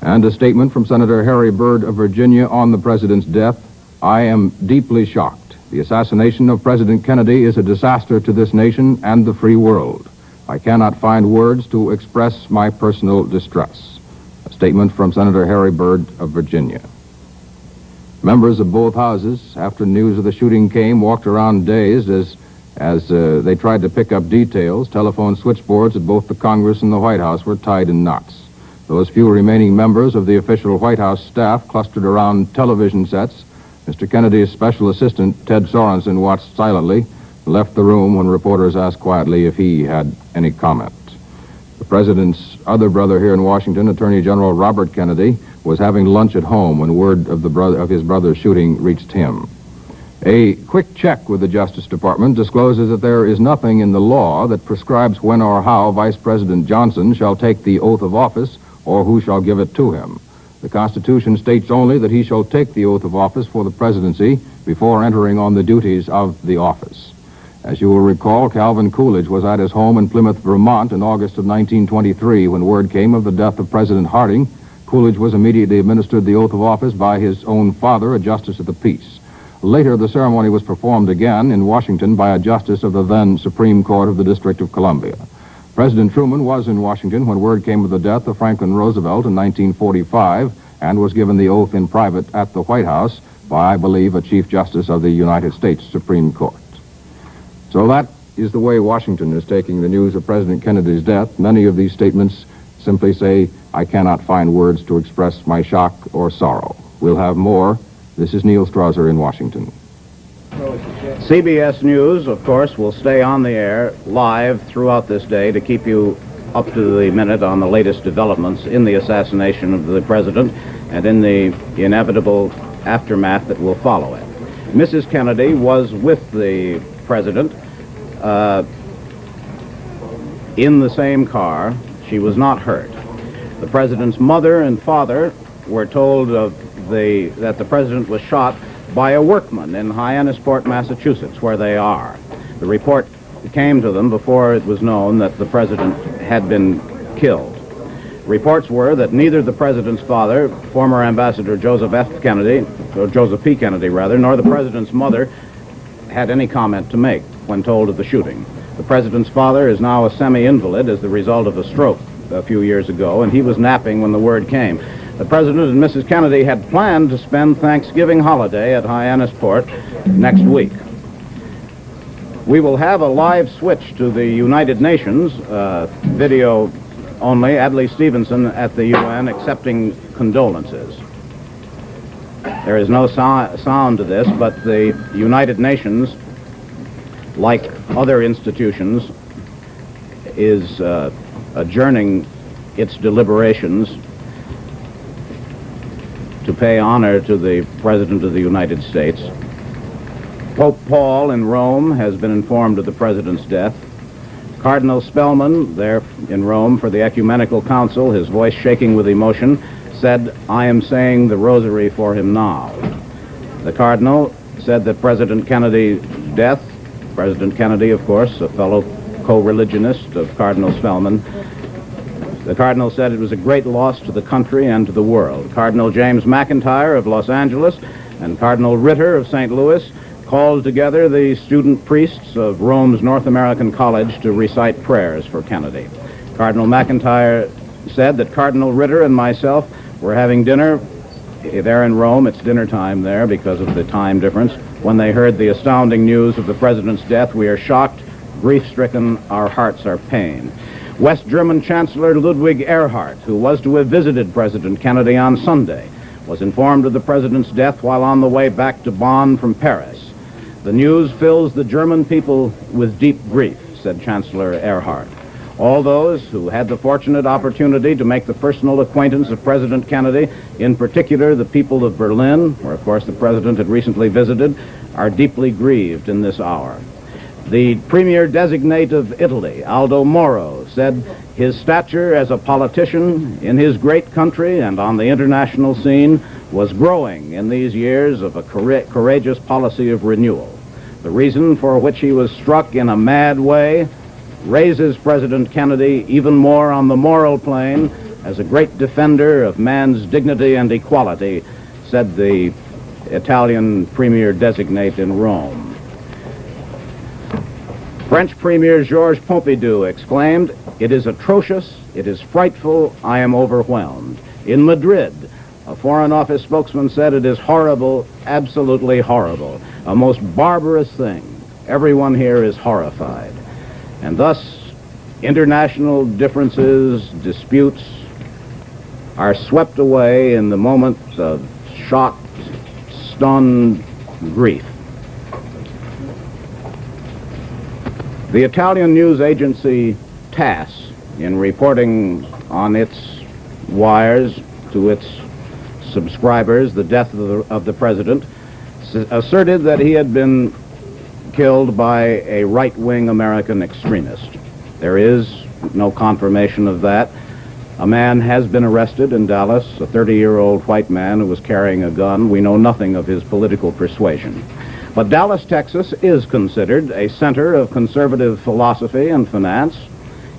And a statement from Senator Harry Byrd of Virginia on the president's death, "I am deeply shocked. The assassination of President Kennedy is a disaster to this nation and the free world. I cannot find words to express my personal distress." A statement from Senator Harry Byrd of Virginia. Members of both houses, after news of the shooting came, walked around dazed as they tried to pick up details. Telephone switchboards at both the Congress and the White House were tied in knots. Those few remaining members of the official White House staff clustered around television sets. Mr. Kennedy's special assistant, Ted Sorensen, watched silently and left the room when reporters asked quietly if he had any comment. The president's other brother here in Washington, Attorney General Robert Kennedy, was having lunch at home when word of his brother's shooting reached him. A quick check with the Justice Department discloses that there is nothing in the law that prescribes when or how Vice President Johnson shall take the oath of office or who shall give it to him. The Constitution states only that he shall take the oath of office for the presidency before entering on the duties of the office. As you will recall, Calvin Coolidge was at his home in Plymouth, Vermont in August of 1923 when word came of the death of President Harding. Coolidge was immediately administered the oath of office by his own father, a justice of the peace. Later, the ceremony was performed again in Washington by a justice of the then Supreme Court of the District of Columbia. President Truman was in Washington when word came of the death of Franklin Roosevelt in 1945 and was given the oath in private at the White House by, I believe, a Chief Justice of the United States Supreme Court. So that is the way Washington is taking the news of President Kennedy's death. Many of these statements simply say, "I cannot find words to express my shock or sorrow." We'll have more. This is Neil Strasser in Washington. CBS News, of course, will stay on the air live throughout this day to keep you up to the minute on the latest developments in the assassination of the president and in the inevitable aftermath that will follow it. Mrs. Kennedy was with the president in the same car. She was not hurt. The president's mother and father were told that the president was shot by a workman in Hyannisport, Massachusetts, where they are. The report came to them before it was known that the president had been killed. Reports were that neither the president's father, former Ambassador Joseph P. Kennedy, nor the president's mother had any comment to make when told of the shooting. The president's father is now a semi-invalid as the result of a stroke a few years ago, and he was napping when the word came. The president and Mrs. Kennedy had planned to spend Thanksgiving holiday at Hyannisport next week. We will have a live switch to the United Nations, video only, Adlai Stevenson at the UN accepting condolences. There is no sound to this, but the United Nations, like other institutions, is adjourning its deliberations to pay honor to the President of the United States. Pope Paul in Rome has been informed of the President's death. Cardinal Spellman, there in Rome for the Ecumenical Council, his voice shaking with emotion, said, "I am saying the rosary for him now." The Cardinal said that President Kennedy's death, President Kennedy, of course, a fellow co-religionist of Cardinal Spellman, the Cardinal said it was a great loss to the country and to the world. Cardinal James McIntyre of Los Angeles and Cardinal Ritter of St. Louis called together the student priests of Rome's North American College to recite prayers for Kennedy. Cardinal McIntyre said that Cardinal Ritter and myself were having dinner there in Rome. It's dinner time there because of the time difference. when they heard the astounding news of the president's death. We are shocked, grief-stricken, our hearts are pained. West German Chancellor Ludwig Erhard, who was to have visited President Kennedy on Sunday, was informed of the president's death while on the way back to Bonn from Paris. The news fills the German people with deep grief, said Chancellor Erhard. All those who had the fortunate opportunity to make the personal acquaintance of President Kennedy, in particular the people of Berlin, where of course the president had recently visited, are deeply grieved in this hour. The premier designate of Italy, Aldo Moro, said his stature as a politician in his great country and on the international scene was growing in these years of a courageous policy of renewal. The reason for which he was struck in a mad way raises President Kennedy even more on the moral plane as a great defender of man's dignity and equality, said the Italian premier designate in Rome. French Premier Georges Pompidou exclaimed, "It is atrocious, it is frightful, I am overwhelmed." In Madrid, a Foreign Office spokesman said, "It is horrible, absolutely horrible, a most barbarous thing. Everyone here is horrified." And thus, international differences, disputes, are swept away in the moment of shocked, stunned grief. The Italian news agency TASS, in reporting on its wires to its subscribers the death of the president, asserted that he had been killed by a right-wing American extremist. There is no confirmation of that. A man has been arrested in Dallas, a 30-year-old white man who was carrying a gun. We know nothing of his political persuasion. But Dallas, Texas is considered a center of conservative philosophy and finance.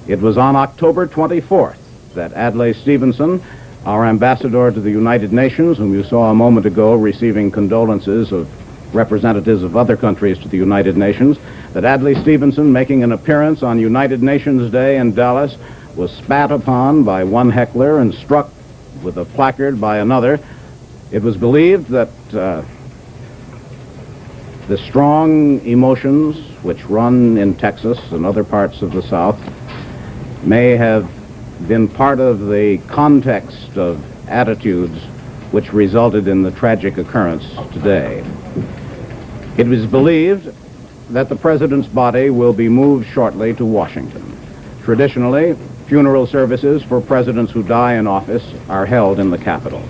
It was on October 24th that Adlai Stevenson, our ambassador to the United Nations, whom you saw a moment ago receiving condolences of representatives of other countries to the United Nations, that Adlai Stevenson, making an appearance on United Nations Day in Dallas, was spat upon by one heckler and struck with a placard by another. It was believed that the strong emotions which run in Texas and other parts of the South may have been part of the context of attitudes which resulted in the tragic occurrence today. It was believed that the president's body will be moved shortly to Washington. Traditionally, funeral services for presidents who die in office are held in the Capitol.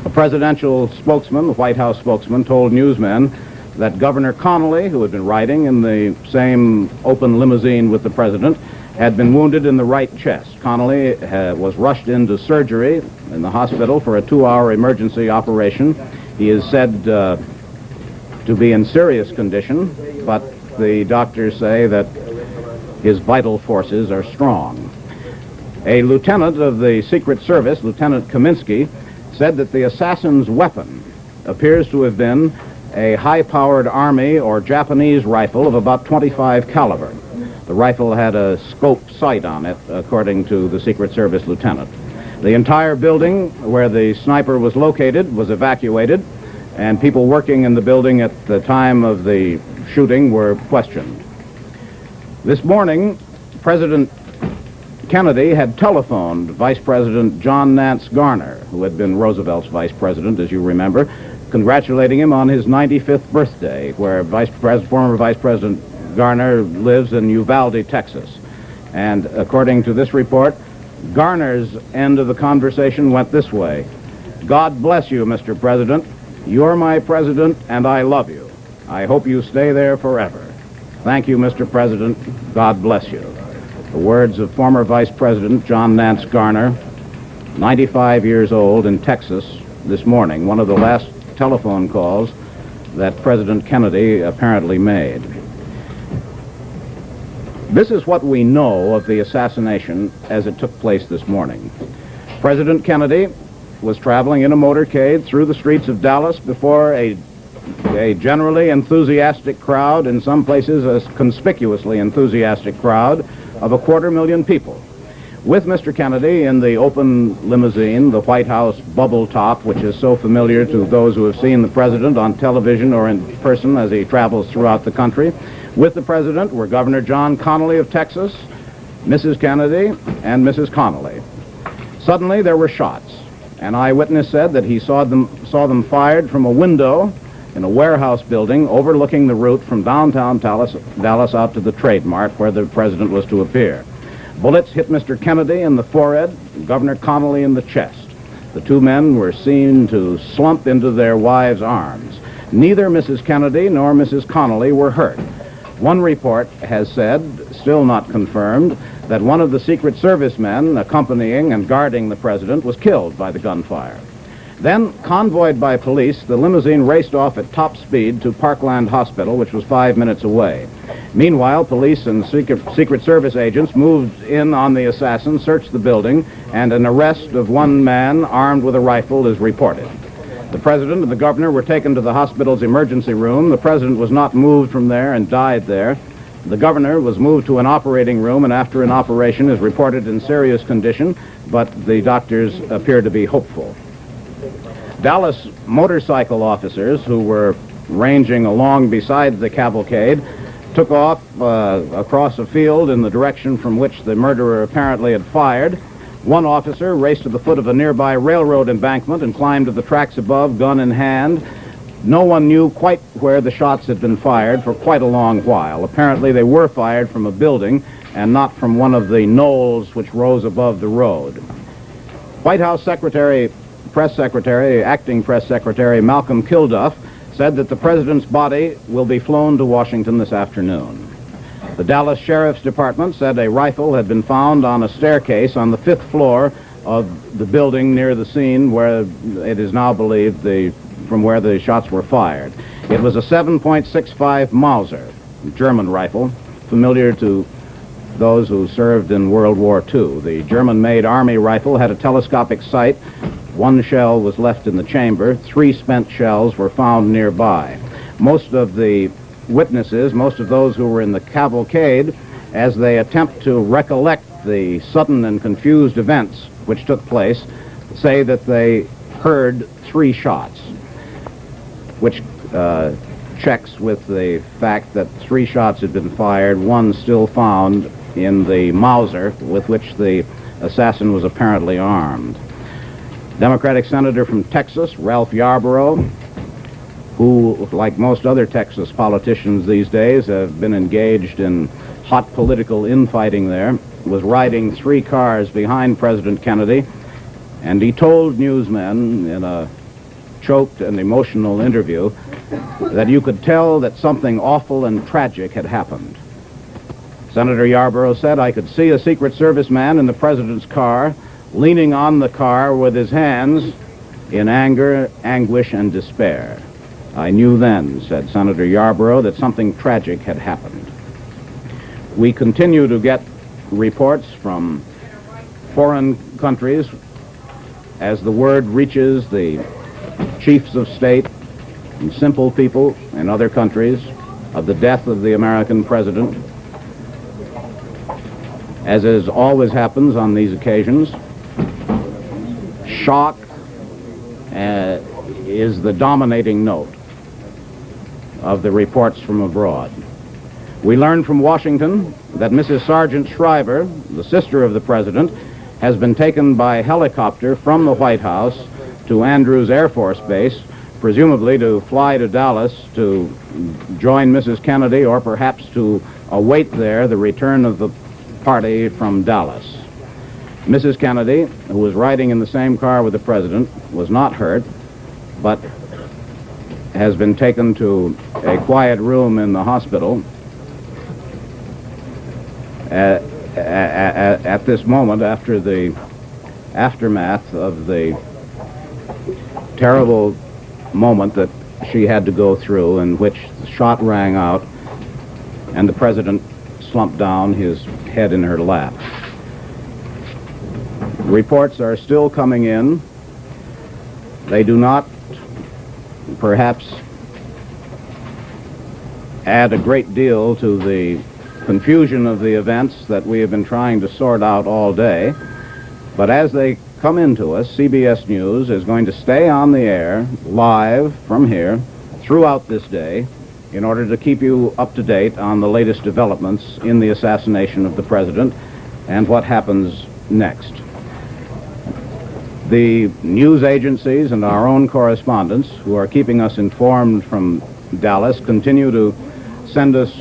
A presidential spokesman, the White House spokesman, told newsmen that Governor Connally, who had been riding in the same open limousine with the president, had been wounded in the right chest. Connally was rushed into surgery in the hospital for a 2-hour emergency operation. He is said to be in serious condition, but the doctors say that his vital forces are strong. A lieutenant of the Secret Service, Lieutenant Kaminsky, said that the assassin's weapon appears to have been a high-powered Army or Japanese rifle of about .25 caliber. The rifle had a scope sight on it, according to the Secret Service lieutenant. The entire building where the sniper was located was evacuated, and people working in the building at the time of the shooting were questioned. This morning, President Kennedy had telephoned Vice President John Nance Garner, who had been Roosevelt's vice president, as you remember, congratulating him on his 95th birthday, where former Vice President Garner lives in Uvalde, Texas. And according to this report, Garner's end of the conversation went this way: "God bless you, Mr. President. You're my president, and I love you. I hope you stay there forever. Thank you, Mr. President. God bless you." The words of former Vice President John Nance Garner, 95 years old, in Texas this morning, one of the last telephone calls that President Kennedy apparently made. This is what we know of the assassination as it took place this morning. President Kennedy was traveling in a motorcade through the streets of Dallas before a generally enthusiastic crowd, in some places a conspicuously enthusiastic crowd, of 250,000 people. With Mr. Kennedy in the open limousine, the White House bubble top, which is so familiar to those who have seen the president on television or in person as he travels throughout the country, with the president were Governor John Connally of Texas, Mrs. Kennedy, and Mrs. Connally. Suddenly there were shots. An eyewitness said that he saw them fired from a window in a warehouse building overlooking the route from downtown Dallas out to the Trade Mart where the president was to appear. Bullets hit Mr. Kennedy in the forehead, and Governor Connally in the chest. The two men were seen to slump into their wives' arms. Neither Mrs. Kennedy nor Mrs. Connally were hurt. One report has said, still not confirmed, that one of the Secret Service men accompanying and guarding the president was killed by the gunfire. Then, convoyed by police, the limousine raced off at top speed to Parkland Hospital, which was 5 minutes away. Meanwhile, police and Secret Service agents moved in on the assassin, searched the building, and an arrest of one man armed with a rifle is reported. The president and the governor were taken to the hospital's emergency room. The president was not moved from there and died there. The governor was moved to an operating room and after an operation is reported in serious condition, but the doctors appear to be hopeful. Dallas motorcycle officers who were ranging along beside the cavalcade took off across a field in the direction from which the murderer apparently had fired. One officer raced to the foot of a nearby railroad embankment and climbed to the tracks above, gun in hand. No one knew quite where the shots had been fired for quite a long while. Apparently they were fired from a building and not from one of the knolls which rose above the road. White House Acting Press Secretary Malcolm Kilduff said that the president's body will be flown to Washington this afternoon. The Dallas Sheriff's Department said a rifle had been found on a staircase on the 5th floor of the building near the scene where it is now believed from where the shots were fired. It was a 7.65 Mauser, German rifle, familiar to those who served in World War II. The German-made Army rifle had a telescopic sight. One shell was left in the chamber. 3 spent shells were found nearby. Most of the witnesses, most of those who were in the cavalcade, as they attempt to recollect the sudden and confused events which took place, say that they heard 3 shots, which checks with the fact that 3 shots had been fired, one still found in the Mauser with which the assassin was apparently armed. Democratic Senator from Texas, Ralph Yarborough, who, like most other Texas politicians these days, have been engaged in hot political infighting there, was riding 3 cars behind President Kennedy, and he told newsmen in a choked and emotional interview that you could tell that something awful and tragic had happened. Senator Yarborough said, "I could see a Secret Service man in the president's car, leaning on the car with his hands in anger, anguish, and despair. I knew then," said Senator Yarborough, "that something tragic had happened." We continue to get reports from foreign countries as the word reaches the chiefs of state and simple people in other countries of the death of the American president. As always happens on these occasions, shock is the dominating note of the reports from abroad. We learn from Washington that Mrs. Sergeant Shriver, the sister of the president, has been taken by helicopter from the White House to Andrews Air Force Base, presumably to fly to Dallas to join Mrs. Kennedy or perhaps to await there the return of the party from Dallas. Mrs. Kennedy, who was riding in the same car with the president, was not hurt, but has been taken to a quiet room in the hospital at this moment after the aftermath of the terrible moment that she had to go through, in which the shot rang out and the president slumped down, his head in her lap. Reports are still coming in. They do not perhaps add a great deal to the confusion of the events that we have been trying to sort out all day. But as they come into us, CBS News is going to stay on the air live from here throughout this day in order to keep you up to date on the latest developments in the assassination of the president and what happens next. The news agencies and our own correspondents who are keeping us informed from Dallas continue to send us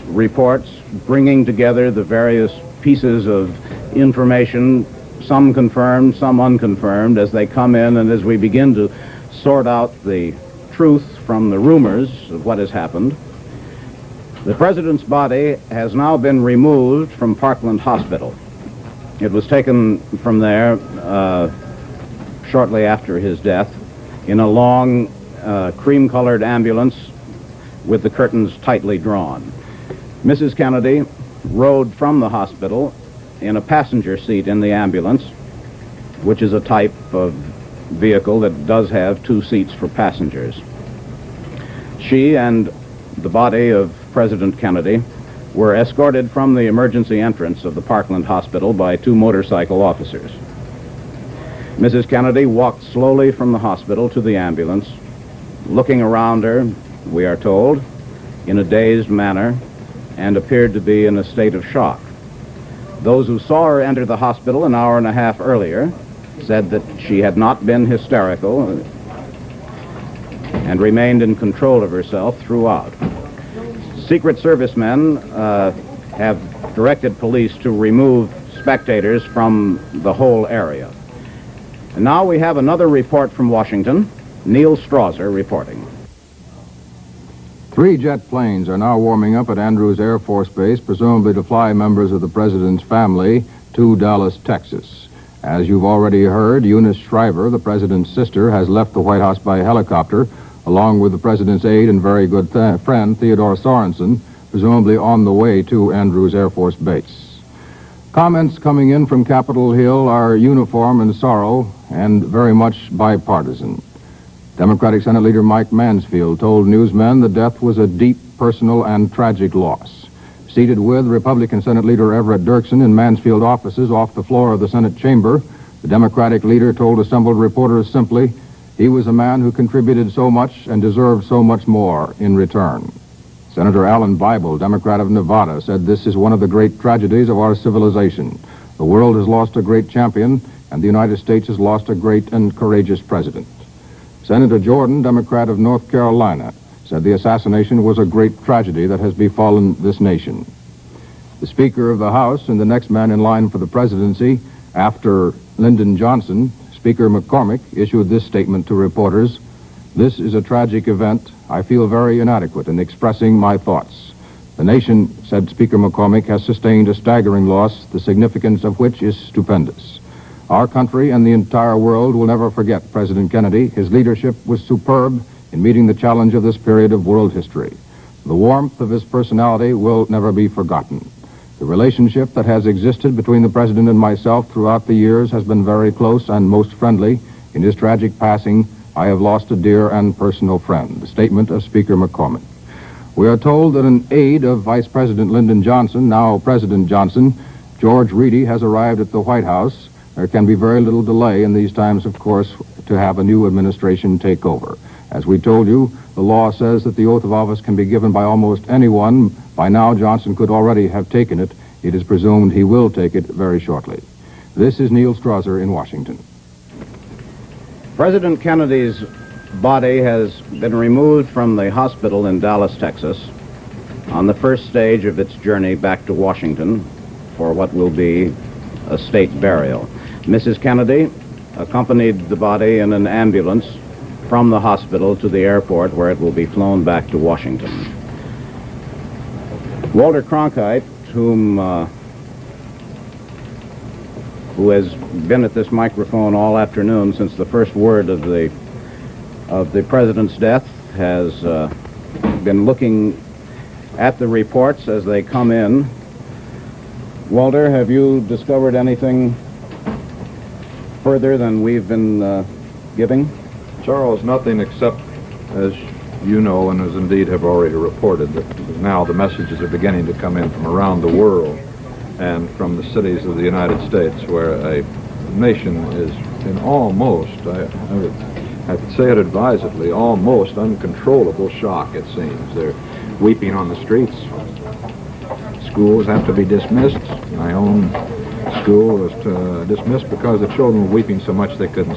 reports bringing together the various pieces of information, some confirmed, some unconfirmed, as they come in and as we begin to sort out the truth from the rumors of what has happened. The president's body has now been removed from Parkland Hospital. It was taken from there shortly after his death in a long cream-colored ambulance with the curtains tightly drawn. Mrs. Kennedy rode from the hospital in a passenger seat in the ambulance, which is a type of vehicle that does have 2 seats for passengers. She and the body of President Kennedy were escorted from the emergency entrance of the Parkland Hospital by 2 motorcycle officers. Mrs. Kennedy walked slowly from the hospital to the ambulance, looking around her, we are told, in a dazed manner, and appeared to be in a state of shock. Those who saw her enter the hospital an hour and a half earlier said that she had not been hysterical and remained in control of herself throughout. Secret Service men have directed police to remove spectators from the whole area. And now we have another report from Washington. Neil Strasser reporting. 3 jet planes are now warming up at Andrews Air Force Base, presumably to fly members of the president's family to Dallas, Texas. As you've already heard, Eunice Shriver, the president's sister, has left the White House by helicopter, along with the president's aide and very good friend, Theodore Sorensen, presumably on the way to Andrews Air Force Base. Comments coming in from Capitol Hill are uniform in sorrow and very much bipartisan. Democratic Senate Leader Mike Mansfield told newsmen the death was a deep, personal, and tragic loss. Seated with Republican Senate Leader Everett Dirksen in Mansfield offices off the floor of the Senate chamber, the Democratic leader told assembled reporters simply, he was a man who contributed so much and deserved so much more in return. Senator Alan Bible, Democrat of Nevada, said this is one of the great tragedies of our civilization. The world has lost a great champion, and the United States has lost a great and courageous president. Senator Jordan, Democrat of North Carolina, said the assassination was a great tragedy that has befallen this nation. The Speaker of the House and the next man in line for the presidency after Lyndon Johnson, Speaker McCormick, issued this statement to reporters, "This is a tragic event. I feel very inadequate in expressing my thoughts. The nation," said Speaker McCormick, "has sustained a staggering loss, the significance of which is stupendous. Our country and the entire world will never forget President Kennedy. His leadership was superb in meeting the challenge of this period of world history. The warmth of his personality will never be forgotten. The relationship that has existed between the President and myself throughout the years has been very close and most friendly. In his tragic passing, I have lost a dear and personal friend." The statement of Speaker McCormick. We are told that an aide of Vice President Lyndon Johnson, now President Johnson, George Reedy, has arrived at the White House. There can be very little delay in these times, of course, to have a new administration take over. As we told you, the law says that the oath of office can be given by almost anyone. By now, Johnson could already have taken it. It is presumed he will take it very shortly. This is Neil Strasser in Washington. President Kennedy's body has been removed from the hospital in Dallas, Texas, on the first stage of its journey back to Washington for what will be a state burial. Mrs. Kennedy accompanied the body in an ambulance from the hospital to the airport where it will be flown back to Washington. Walter Cronkite, who has been at this microphone all afternoon since the first word of the president's death, has been looking at the reports as they come in. Walter, have you discovered anything further than we've been giving? Charles, nothing except, as you know, and as indeed have already reported, that now the messages are beginning to come in from around the world and from the cities of the United States, where a nation is in almost, I could say it advisedly, almost uncontrollable shock, it seems. They're weeping on the streets. Schools have to be dismissed. My own school was dismissed because the children were weeping so much they couldn't